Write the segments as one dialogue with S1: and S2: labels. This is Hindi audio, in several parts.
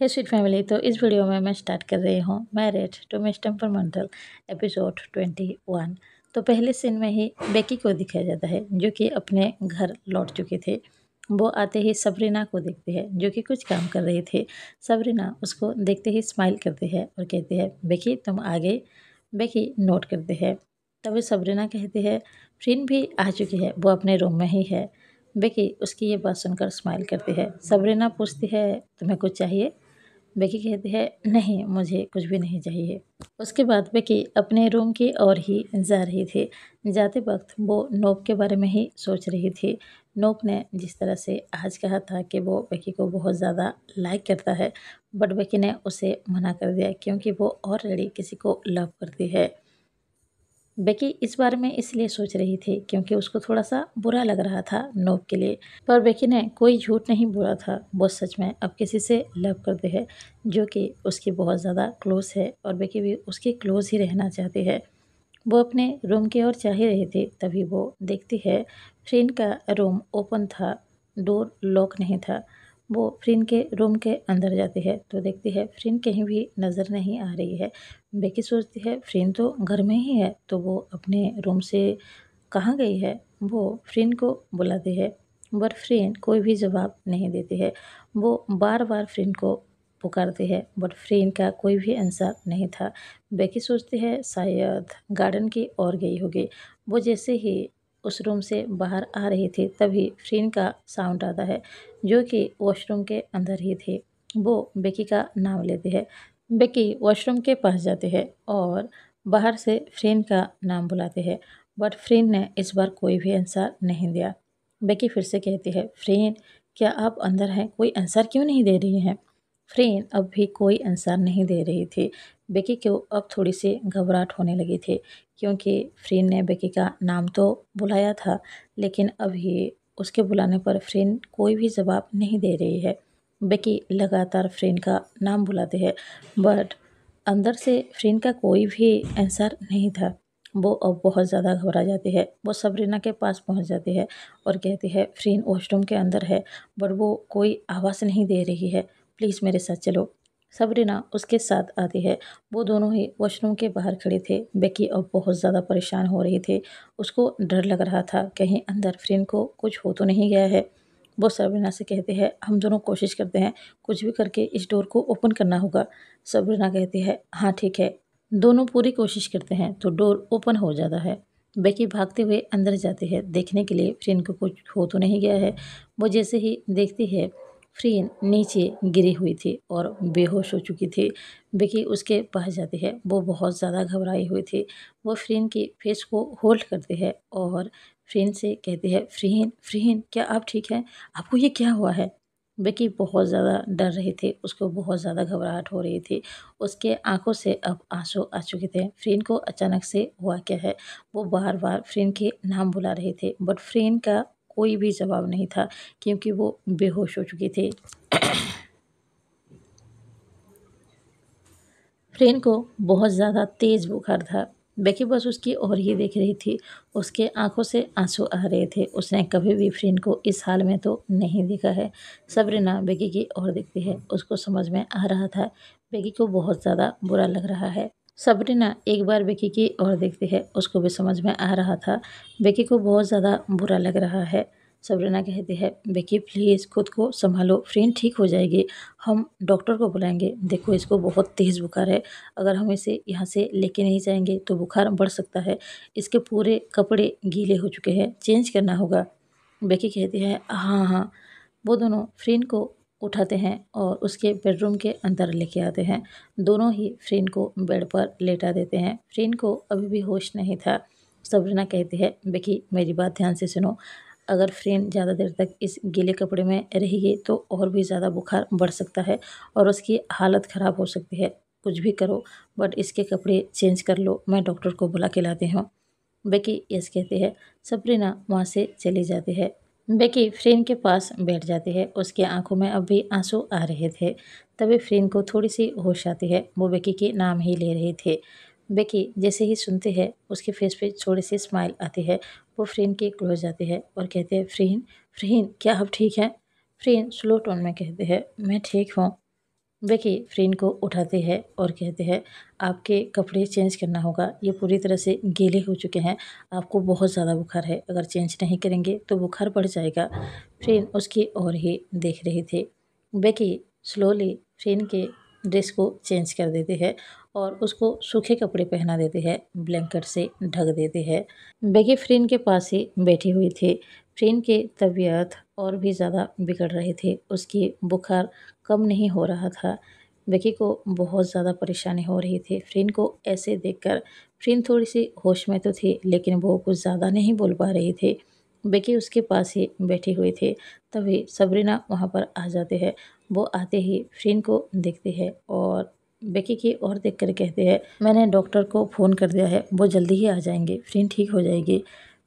S1: हे स्वीट फैमिली, तो इस वीडियो में मैं स्टार्ट कर रही हूँ married to Miss Temperamental episode 21। तो पहले सीन में ही बेकी को दिखाया जाता है जो कि अपने घर लौट चुके थे। वो आते ही सबरीना को देखते हैं जो कि कुछ काम कर रही थी। सबरीना उसको देखते ही स्माइल करती है और कहती है बेकी तुम आ गई। बेकी नोट करते हैं। तभी सबरीना कहती है फ्रिन भी आ चुकी है, वो अपने रूम में ही है। बेकी उसकी ये बात सुनकर स्माइल करती है। सबरीना पूछती है तुम्हें कुछ चाहिए? बेकी कहती है नहीं, मुझे कुछ भी नहीं चाहिए। उसके बाद बेकी अपने रूम की ओर ही जा रही थी। जाते वक्त वो नोप के बारे में ही सोच रही थी। नोप ने जिस तरह से आज कहा था कि वो बेकी को बहुत ज़्यादा लाइक करता है, बट बेकी ने उसे मना कर दिया क्योंकि वो ऑलरेडी किसी को लव करती है। बेकी इस बारे में इसलिए सोच रही थी क्योंकि उसको थोड़ा सा बुरा लग रहा था नोब के लिए। पर बेकी ने कोई झूठ नहीं बोला था, वो सच में अब किसी से लव करते हैं जो कि उसकी बहुत ज़्यादा क्लोज है और बेकी भी उसके क्लोज ही रहना चाहती है। वो अपने रूम की ओर जा ही रही थी, तभी वो देखती है फ्रेंड का रूम ओपन था, डोर लॉक नहीं था। वो फ्रेंड के रूम के अंदर जाती है तो देखती है फ्रेंड कहीं भी नज़र नहीं आ रही है। बेकी सोचती है फ्रेंड तो घर में ही है, तो वो अपने रूम से कहाँ गई है। वो फ्रेंड को बुलाती है बट फ्रेंड कोई भी जवाब नहीं देती है। वो बार बार फ्रेंड को पुकारती है बट फ्रेंड का कोई भी आंसर नहीं था। बेकी सोचती है शायद गार्डन की ओर गई होगी। वो जैसे ही उस रूम से बाहर आ रही थी तभी फ्रेंड का साउंड आता है जो कि वॉशरूम के अंदर ही थी। वो बेकी का नाम लेती है। बेकी वॉशरूम के पास जाती है और बाहर से फ्रेंड का नाम बुलाती है बट फ्रेंड ने इस बार कोई भी आंसर नहीं दिया। बेकी फिर से कहती है फ्रेंड क्या आप अंदर हैं, कोई आंसर क्यों नहीं दे रही हैं? फ्रेंड अब भी कोई आंसर नहीं दे रही थी। बेकी को अब थोड़ी सी घबराहट होने लगी थी क्योंकि फ्रेंड ने बेकी का नाम तो बुलाया था लेकिन अभी उसके बुलाने पर फ्रेंड कोई भी जवाब नहीं दे रही है। बेकी लगातार फ्रेंड का नाम बुलाते हैं बट अंदर से फ्रेंड का कोई भी आंसर नहीं था। वो अब बहुत ज़्यादा घबरा जाती है। वो सबरीना के पास पहुंच जाती है और कहती है फ्रेंड वॉशरूम के अंदर है बट वो कोई आवाज़ नहीं दे रही है, प्लीज़ मेरे साथ चलो। सबरीना उसके साथ आती है। वो दोनों ही वॉशरूम के बाहर खड़े थे। बेकी अब बहुत ज़्यादा परेशान हो रही थी। उसको डर लग रहा था कहीं अंदर फ्रेंड को कुछ हो तो नहीं गया है। वो सबरीना से कहते हैं हम दोनों कोशिश करते हैं, कुछ भी करके इस डोर को ओपन करना होगा। सबरीना कहती है हाँ ठीक है। दोनों पूरी कोशिश करते हैं तो डोर ओपन हो जाता है। बेकी भागते हुए अंदर जाती है देखने के लिए फ्रेंड को कुछ हो तो नहीं गया है। वो जैसे ही देखती है फ्रेंड नीचे गिरी हुई थी और बेहोश हो चुकी थी। बेकी उसके पास जाती है। वो बहुत ज़्यादा घबराई हुई थी। वो फ्रेंड की फेस को होल्ड करती है और फ्रेंड से कहती है फ्रेंड फ्रेंड क्या आप ठीक हैं? आपको ये क्या हुआ है? बेकी बहुत ज़्यादा डर रही थी, उसको बहुत ज़्यादा घबराहट हो रही थी। उसके आंखों से अब आंसू आ चुके थे। फ्रेंड को अचानक से हुआ क्या है? वो बार बार फ्रेंड के नाम बुला रहे थे बट फ्रेंड का कोई भी जवाब नहीं था क्योंकि वो बेहोश हो चुकी थी। फ्रेंड को बहुत ज़्यादा तेज़ बुखार था। बेकी बस उसकी ओर ही देख रही थी। उसके आंखों से आंसू आ रहे थे। उसने कभी भी फ्रेंड को इस हाल में तो नहीं देखा है। सबरीना बेकी की ओर देखती है। उसको समझ में आ रहा था बेकी को बहुत ज़्यादा बुरा लग रहा है। सबरीना एक बार बेकी की ओर देखती है। उसको भी समझ में आ रहा था बेकी को बहुत ज़्यादा बुरा लग रहा है। सबरीना कहती है बेकी प्लीज़ खुद को संभालो, फ्रेंड ठीक हो जाएगी, हम डॉक्टर को बुलाएंगे। देखो इसको बहुत तेज़ बुखार है, अगर हम इसे यहाँ से लेके नहीं जाएंगे तो बुखार बढ़ सकता है। इसके पूरे कपड़े गीले हो चुके हैं, चेंज करना होगा। बेकी कहती है हाँ हाँ। वो दोनों फ्रेंड को उठाते हैं और उसके बेडरूम के अंदर लेके आते हैं। दोनों ही फ्रेंड को बेड पर लेटा देते हैं। फ्रेंड को अभी भी होश नहीं था। सबरीना कहती है बेकी मेरी बात ध्यान से सुनो, अगर फ्रेंड ज़्यादा देर तक इस गीले कपड़े में रहेगी तो और भी ज़्यादा बुखार बढ़ सकता है और उसकी हालत ख़राब हो सकती है। कुछ भी करो बट इसके कपड़े चेंज कर लो, मैं डॉक्टर को बुला के लाती हूँ। बेकी यस कहती है। सबरीना वहाँ से चली जाती है। बेकी फ्रेंड के पास बैठ जाती है। उसकी आंखों में अब भी आंसू आ रहे थे। तभी फ्रेंड को थोड़ी सी होश आती है। वो बेकी के नाम ही ले रही थी। बेकी जैसे ही सुनती है उसके फेस पे थोड़ी सी स्माइल आती है। वो फ्रेंड के क्लोज जाती है और कहते हैं फ्रेंड फ्रेंड क्या आप ठीक हैं? फ्रेंड स्लो टोन में कहते हैं मैं ठीक हूँ। बेकी फ्रेन को उठाते हैं और कहते हैं आपके कपड़े चेंज करना होगा, ये पूरी तरह से गीले हो चुके हैं, आपको बहुत ज़्यादा बुखार है, अगर चेंज नहीं करेंगे तो बुखार बढ़ जाएगा। फ्रेन उसकी ओर ही देख रही थी। बेकी स्लोली फ्रेन के ड्रेस को चेंज कर देते हैं और उसको सूखे कपड़े पहना देते हैं, ब्लैंकेट से ढक देते हैं। बेकी फ्रेन के पास ही बैठी हुई थी। फ्रेन की तबीयत और भी ज़्यादा बिगड़ रही थी, उसकी बुखार कम नहीं हो रहा था। बेकी को बहुत ज़्यादा परेशानी हो रही थी। फ्रेन को ऐसे देखकर फ्रेन थोड़ी-सी होश में तो थी, लेकिन वो कुछ ज़्यादा नहीं बोल पा रही थी। बेकी उसके पास ही बैठी हुई थी। तभी सबरीना वहाँ पर आ जाते हैं। वो आते ही फ्रेन को देखते हैं और बेकी की ओर देखकर कहते हैं, मैंने डॉक्टर को फ़ोन कर दिया है, वो जल्दी ही आ जाएँगे, फ्रेन ठीक हो जाएगी।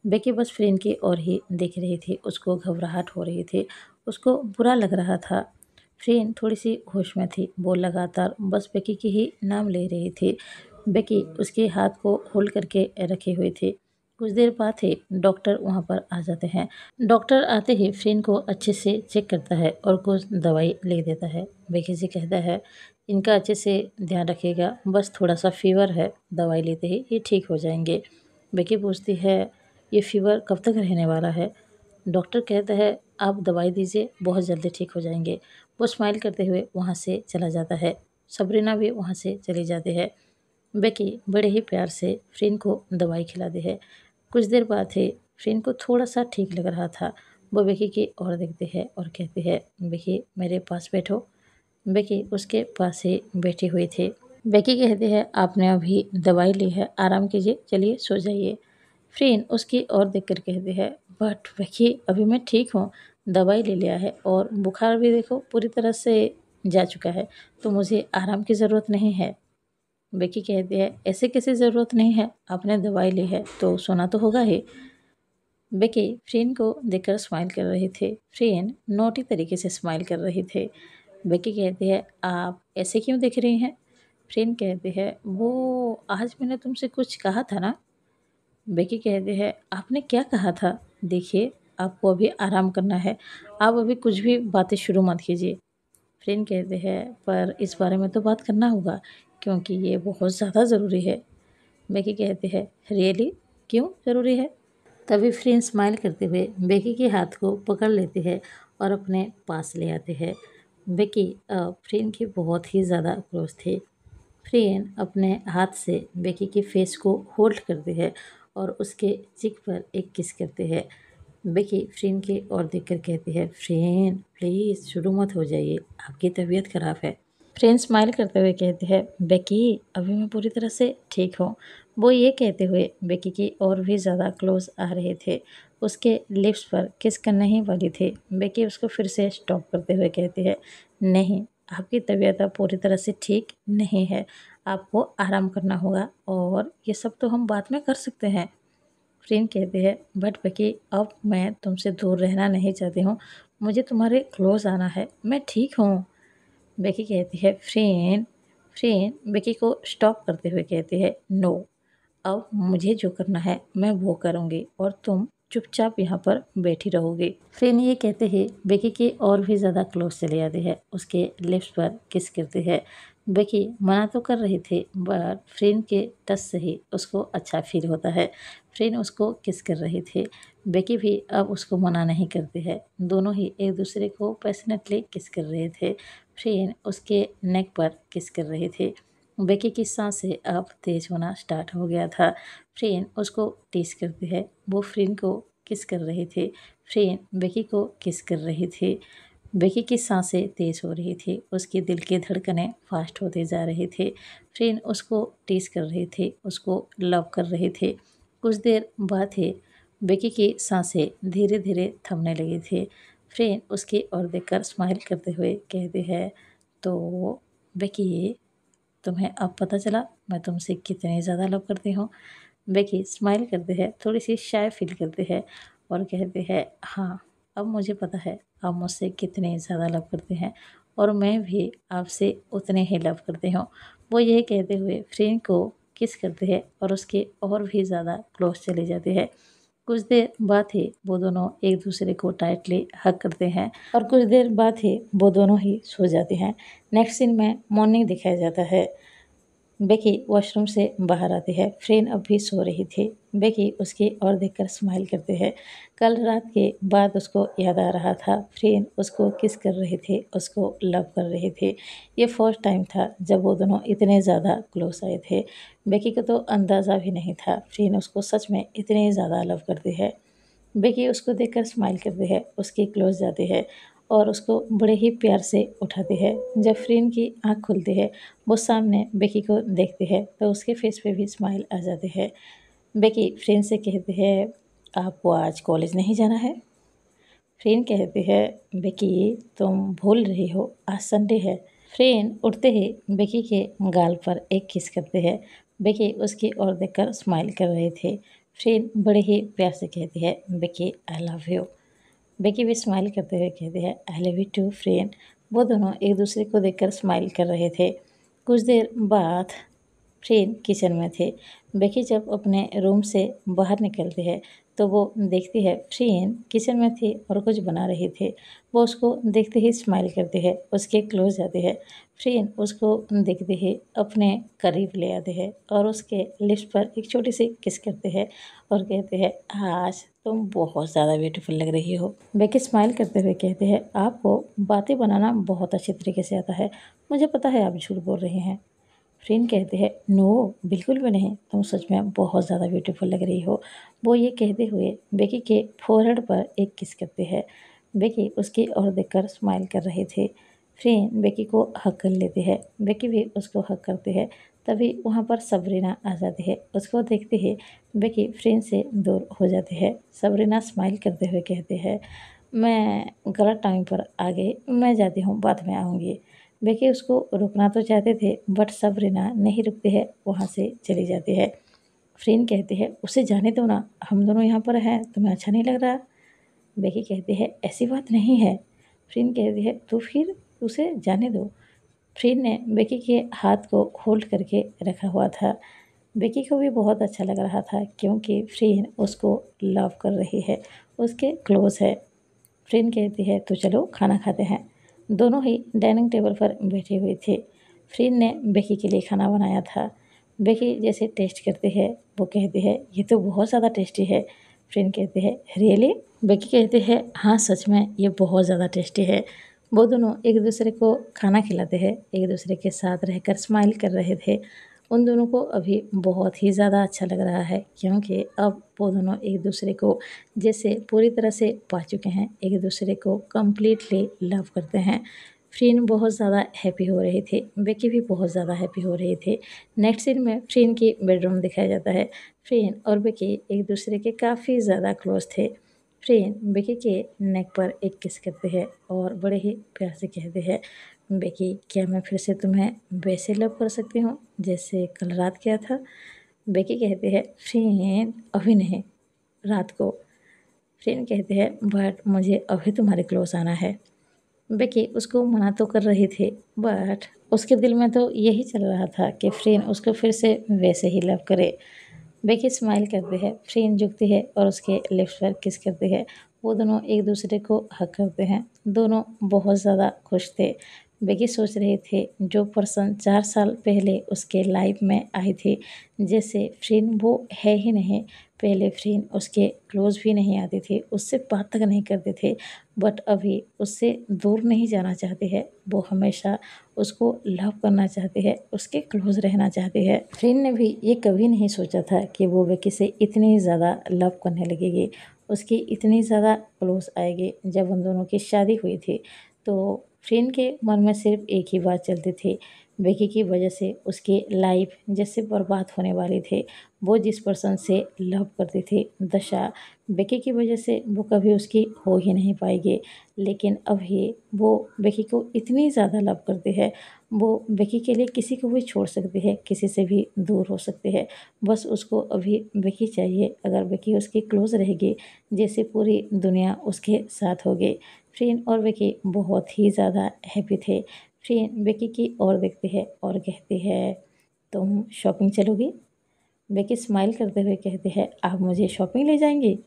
S1: बेकी बस फ्रेन की ओर ही देख रही थी, उसको घबराहट हो रही थी, उसको बुरा लग रहा था। फ्रेन थोड़ी-सी होश में थी, वो लगातार बस बेकी की ही नाम ले रही थी। बेकी उसके हाथ को होल्ड करके रखी हुई थी। कुछ देर बाद ही डॉक्टर वहाँ पर आ जाते हैं। डॉक्टर आते ही फ्रेन को अच्छे से चेक करता है और कुछ दवाई लिख देता है। बेकी से कहता है, इनका अच्छे से ध्यान रखिएगा, बस थोड़ा-सा फ़ीवर है, दवाई लेते ही ये ठीक हो जाएँगे। बेकी पूछती है, ये फ़ीवर कब तक रहने वाला है? डॉक्टर कहता है, आप दवाई दीजिए, बहुत जल्दी ठीक हो जाएँगे। वो स्माइल करते हुए वहाँ से चला जाता है। सबरीना भी वहाँ से चली जाती है। बेकी बड़े ही प्यार से फ्रेन को दवाई खिलाती है। कुछ देर बाद ही फ्रेन को थोड़ा-सा ठीक लग रहा था। वो बेकी की ओर देखती है और कहती है, बेकी मेरे पास बैठो। बेकी उसके पास ही बैठी हुई थी। बेकी कहती है, आपने अभी दवाई ली है, आराम कीजिए, चलिए सो जाइए। फ्रेन उसकी ओर देखकर कहती है, बट बेकी अभी मैं ठीक हूँ, दवाई ले लिया है और बुखार भी देखो पूरी तरह से जा चुका है, तो मुझे आराम की ज़रूरत नहीं है। बेकी कहती है, ऐसे कैसे ज़रूरत नहीं है, आपने दवाई ली है तो सोना तो होगा ही। बेकी फ्रेन को देखकर स्माइल कर रही थी। फ्रेन नोटी तरीके से स्माइल कर रही थी। बेकी कहती है, आप ऐसे क्यों देख रही हैं? फ्रेन कहती है, वो आज मैंने तुमसे कुछ कहा था ना? बेकी कहती है, आपने क्या कहा था? देखिए, आपको अभी आराम करना है, आप अभी कुछ भी बातें शुरू मत कीजिए। फ्रेंड कहते हैं, पर इस बारे में तो बात करना होगा क्योंकि ये बहुत ज़्यादा ज़रूरी है। बेकी कहते हैं, रियली क्यों ज़रूरी है? तभी फ्रेंड स्माइल करते हुए बेकी के हाथ को पकड़ लेते हैं और अपने पास ले आते हैं। बेकी फ्रेंड की बहुत ही ज़्यादा क्लोज थे। फ्रेन अपने हाथ से बेकी के फेस को होल्ड करते हैं और उसके चिक पर एक किस करते हैं। बेकी फ्रेन की ओर देखकर कहती है, फ्रेन प्लीज़ शुरू मत हो जाइए, आपकी तबीयत खराब है। फ्रेन स्माइल करते हुए कहती है, बेकी अभी मैं पूरी तरह से ठीक हूँ। वो ये कहते हुए बेकी की और भी ज़्यादा क्लोज आ रहे थे। उसके लिप्स पर किस करने ही वाली थी। बेकी उसको फिर से स्टॉप करते हुए कहती है, नहीं, आपकी तबीयत अब पूरी तरह से ठीक नहीं है, आपको आराम करना होगा और ये सब तो हम बाद में कर सकते हैं। फ्रेंड कहती है, बट बेकी अब मैं तुमसे दूर रहना नहीं चाहती हूँ, मुझे तुम्हारे क्लोज आना है, मैं ठीक हूँ। बेकी कहती है, फ्रेंड फ्रेंड बेकी को स्टॉप करते हुए कहती है, नो, अब मुझे जो करना है मैं वो करूँगी और तुम चुपचाप यहाँ पर बैठी रहोगी। फ्रेंड ये कहते ही बेकी की और भी ज़्यादा क्लोज चले जाते हैं, उसके लिप्स पर किस करते हैं। बेकी मना तो कर रही थी बट फ्रेंड के टच से ही उसको अच्छा फील होता है। फ्रेंड उसको किस कर रही थी। बेकी भी अब उसको मना नहीं करती है। दोनों ही एक दूसरे को पैशनेटली किस कर रहे थे। फ्रेंड उसके नेक पर किस कर रही थी। बेकी की सांसें अब तेज होना स्टार्ट हो गया था। फ्रेंड उसको टीस करती है, वो फ्रेंड को किस कर रही थी। फ्रेंड बेकी को किस कर रही थी। बेकी की सांसें तेज हो रही थी, उसके दिल की धड़कनें फास्ट होती जा रही थी। फ्रेंड उसको टीस कर रही थी, उसको लव कर रही थी। कुछ देर बाद ही बेकी की सांसें धीरे धीरे थमने लगी थी। फ्रेंड उसकी ओर देखकर स्माइल करते हुए कहती है, तो बेकी, तुम्हें अब पता चला मैं तुमसे कितनी ज़्यादा लव करती हूँ। बेकी स्माइल करते हैं, थोड़ी सी शाय फील करते हैं और कहते हैं, हाँ, अब मुझे पता है आप मुझसे कितने ज़्यादा लव करते हैं और मैं भी आपसे उतने ही लव करती हूँ। वो ये कहते हुए फ्रेंड को किस करते हैं और उसके और भी ज़्यादा क्लोज चले जाते हैं। कुछ देर बाद ही वो दोनों एक दूसरे को टाइटली हग करते हैं और कुछ देर बाद ही वो दोनों ही सो जाते हैं। नेक्स्ट सीन में मॉर्निंग दिखाया जाता है। बेकी वॉशरूम से बाहर आती है। फ्रेन अब भी सो रही थी। बेकी उसकी ओर देखकर स्माइल करते हैं। कल रात के बाद उसको याद आ रहा था। फ्रेन उसको किस कर रहे थे, उसको लव कर रहे थे। ये फर्स्ट टाइम था जब वो दोनों इतने ज़्यादा क्लोज आए थे। बेकी को तो अंदाज़ा भी नहीं था फ्रेन उसको सच में इतने ज़्यादा लव करती है। बेकी उसको देखकर स्माइल करती है, उसके क्लोज जाती है और उसको बड़े ही प्यार से उठाती है। जब फ्रेन की आँख खुलती है, वो सामने बेकी को देखती है तो उसके फेस पे भी स्माइल आ जाती है। बेकी फ्रेन से कहती है, आपको आज कॉलेज नहीं जाना है? फ्रेन कहती है, बेकी तुम भूल रही हो, आज संडे है। फ्रेन उठते ही बेकी के गाल पर एक किस करते हैं। बेकी उसकी ओर देखकर स्माइल कर रहे थे। फ्रेन बड़े ही प्यार से कहती है, Becky I love you. Becky भी स्माइल करते हुए कहते हैं, I love you too friend. वो दोनों एक दूसरे को देखकर स्माइल कर रहे थे। कुछ देर बाद फ्रेंड किचन में थे। बेकी जब अपने रूम से बाहर निकलती है तो वो देखती है फ्रेंड किचन में थी और कुछ बना रही थी। वो उसको देखते ही स्माइल करती है, उसके क्लोज जाती है। फ्रेंड उसको देखते ही अपने करीब ले आते हैं और उसके लिप्स पर एक छोटी सी किस करते हैं और कहते हैं, आज तुम बहुत ज़्यादा ब्यूटीफुल लग रही हो। बेकी स्माइल करते हुए कहते हैं, आपको बातें बनाना बहुत अच्छे तरीके से आता है। मुझे पता है आप झूठ बोल रही हैं। फ्रेंड कहते हैं, नो बिल्कुल भी नहीं, तुम सच में बहुत ज़्यादा ब्यूटीफुल लग रही हो। वो ये कहते हुए बेकी के फोरहेड पर एक किस करते हैं। बेकी उसकी ओर देखकर स्माइल कर रहे थे। फ्रेंड बेकी को हक कर लेती है। बेकी भी उसको हक करती है। तभी वहाँ पर सबरीना आ जाती है। उसको देखते ही बेकी फ्रेंड से दूर हो जाती है। सबरीना स्माइल करते हुए कहते हैं, मैं गलत टाइम पर आ गई, मैं जाती हूँ, बाद में आऊँगी। बेकी उसको रुकना तो चाहते थे बट सबरीना नहीं रुकती है, वहाँ से चली जाती है। फ्रेंड कहती है, उसे जाने दो ना, हम दोनों यहाँ पर हैं, तुम्हें अच्छा नहीं लग रहा? बेकी कहती है, ऐसी बात नहीं है। फ्रेंड कहती है, तो फिर उसे जाने दो। फ्रेंड ने बेकी के हाथ को होल्ड करके रखा हुआ था। बेकी को भी बहुत अच्छा लग रहा था क्योंकि फ्रेंड उसको लव कर रही है, उसके क्लोज है। फ्रेंड कहती है, तो चलो खाना खाते हैं। दोनों ही डाइनिंग टेबल पर बैठे हुए थे। फ्रेंड ने बेकी के लिए खाना बनाया था। बेकी जैसे टेस्ट करते हैं, वो कहते हैं, ये तो बहुत ज़्यादा टेस्टी है। फ्रेंड कहते हैं, रियली? बेकी कहते हैं, हाँ सच में ये बहुत ज़्यादा टेस्टी है। वो दोनों एक दूसरे को खाना खिलाते हैं, एक दूसरे के साथ रहकर स्माइल कर रहे थे। उन दोनों को अभी बहुत ही ज़्यादा अच्छा लग रहा है क्योंकि अब वो दोनों एक दूसरे को जैसे पूरी तरह से पा चुके हैं, एक दूसरे को कम्प्लीटली लव करते हैं। फ्रेंड बहुत ज़्यादा हैप्पी हो रहे थे, बेकी भी बहुत ज़्यादा हैप्पी हो रहे थे। नेक्स्ट सीन में फ्रेंड की बेडरूम दिखाया जाता है। फ्रेंड और बेकी एक दूसरे के काफ़ी ज़्यादा क्लोज थे। फ्रेंड बेकी के नेक पर एक किस करते हैं और बड़े ही प्यार से कहते हैं, बेकी क्या मैं फिर से तुम्हें वैसे लव कर सकती हूँ जैसे कल रात किया था? बेकी कहते हैं, फ्रेंड अभी नहीं, रात को। फ्रेंड कहते हैं, बट मुझे अभी तुम्हारे क्लोज आना है। बेकी उसको मना तो कर रही थी बट उसके दिल में तो यही चल रहा था कि फ्रेंड उसको फिर से वैसे ही लव करे। बेकी स्माइल करती है, फ्रेंड झुकती है और उसके लिप्स पर किस करती है। वो दोनों एक दूसरे को हक करते हैं। दोनों बहुत ज़्यादा खुश थे। बेकी सोच रहे थे जो पर्सन 4 साल पहले उसके लाइफ में आई थी, जैसे फ्रेंड वो है ही नहीं। पहले फ्रेंड उसके क्लोज भी नहीं आते थे, उससे बात तक नहीं करते थे बट अभी उससे दूर नहीं जाना चाहते हैं। वो हमेशा उसको लव करना चाहते हैं, उसके क्लोज रहना चाहते हैं। फ्रेंड ने भी ये कभी नहीं सोचा था कि वो बेकी से इतनी ज़्यादा लव करने लगेगी, उसकी इतनी ज़्यादा क्लोज आएगी। जब उन दोनों की शादी हुई थी तो फ्रेंड के मन में सिर्फ एक ही बात चलती थी, बेकी की वजह से उसकी लाइफ जैसे बर्बाद होने वाली थी। वो जिस पर्सन से लव करती थी दशा, बेकी की वजह से वो कभी उसकी हो ही नहीं पाएगी। लेकिन अभी वो बेकी को इतनी ज़्यादा लव करती है, वो बेकी के लिए किसी को भी छोड़ सकती है, किसी से भी दूर हो सकती है। बस उसको अभी बेकी चाहिए। अगर बेकी उसकी क्लोज रहेगी, जैसे पूरी दुनिया उसके साथ होगी। फ्रेंड और बेकी बहुत ही ज़्यादा हैप्पी थे। फ्रेंड बेकी की ओर देखती है और कहती है, तुम शॉपिंग चलोगी? बेकी स्माइल करते हुए कहती है, आप मुझे शॉपिंग ले जाएंगी?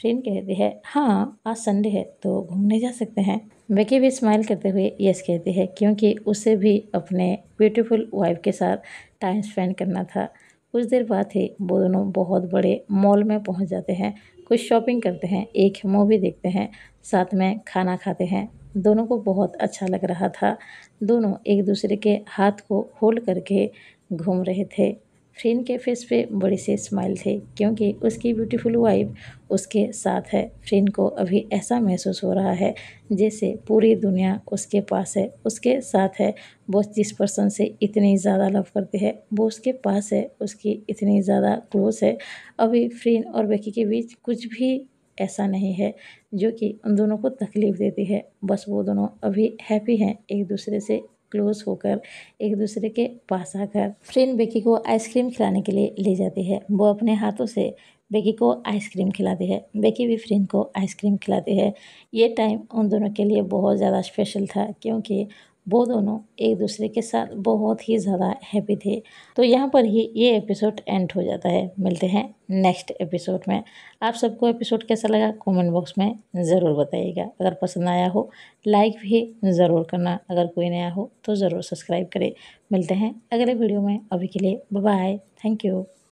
S1: फ्रेंड कहती है हाँ आज संडे है तो घूमने जा सकते हैं। बेकी भी स्माइल करते हुए यस कहती है क्योंकि उसे भी अपने ब्यूटीफुल वाइफ के साथ टाइम स्पेंड करना था। कुछ देर बाद ही वो दोनों बहुत बड़े मॉल में पहुंच जाते हैं, कुछ शॉपिंग करते हैं, एक मूवी देखते हैं, साथ में खाना खाते हैं। दोनों को बहुत अच्छा लग रहा था। दोनों एक दूसरे के हाथ को होल्ड करके घूम रहे थे। फ्रेंड के फेस पे बड़ी सी स्माइल थी क्योंकि उसकी ब्यूटीफुल वाइफ उसके साथ है। फ्रेंड को अभी ऐसा महसूस हो रहा है जैसे पूरी दुनिया उसके पास है, उसके साथ है। वो जिस पर्सन से इतनी ज़्यादा लव करते हैं वो उसके पास है, उसकी इतनी ज़्यादा क्लोज है। अभी फ्रेंड और बेकी के बीच कुछ भी ऐसा नहीं है जो कि उन दोनों को तकलीफ़ देती है। बस वो दोनों अभी हैप्पी हैं एक दूसरे से क्लोज होकर, एक दूसरे के पास आकर। फ्रेंड बेकी को आइसक्रीम खिलाने के लिए ले जाती है। वो अपने हाथों से बेकी को आइसक्रीम खिलाती है, बेकी भी फ्रेंड को आइसक्रीम खिलाती है। ये टाइम उन दोनों के लिए बहुत ज़्यादा स्पेशल था क्योंकि वो दोनों एक दूसरे के साथ बहुत ही ज़्यादा हैप्पी थे। तो यहाँ पर ही ये एपिसोड एंड हो जाता है। मिलते हैं नेक्स्ट एपिसोड में। आप सबको एपिसोड कैसा लगा कमेंट बॉक्स में ज़रूर बताइएगा। अगर पसंद आया हो लाइक भी ज़रूर करना, अगर कोई नया हो तो ज़रूर सब्सक्राइब करें। मिलते हैं अगले वीडियो में, अभी के लिए बाय बाय, थैंक यू।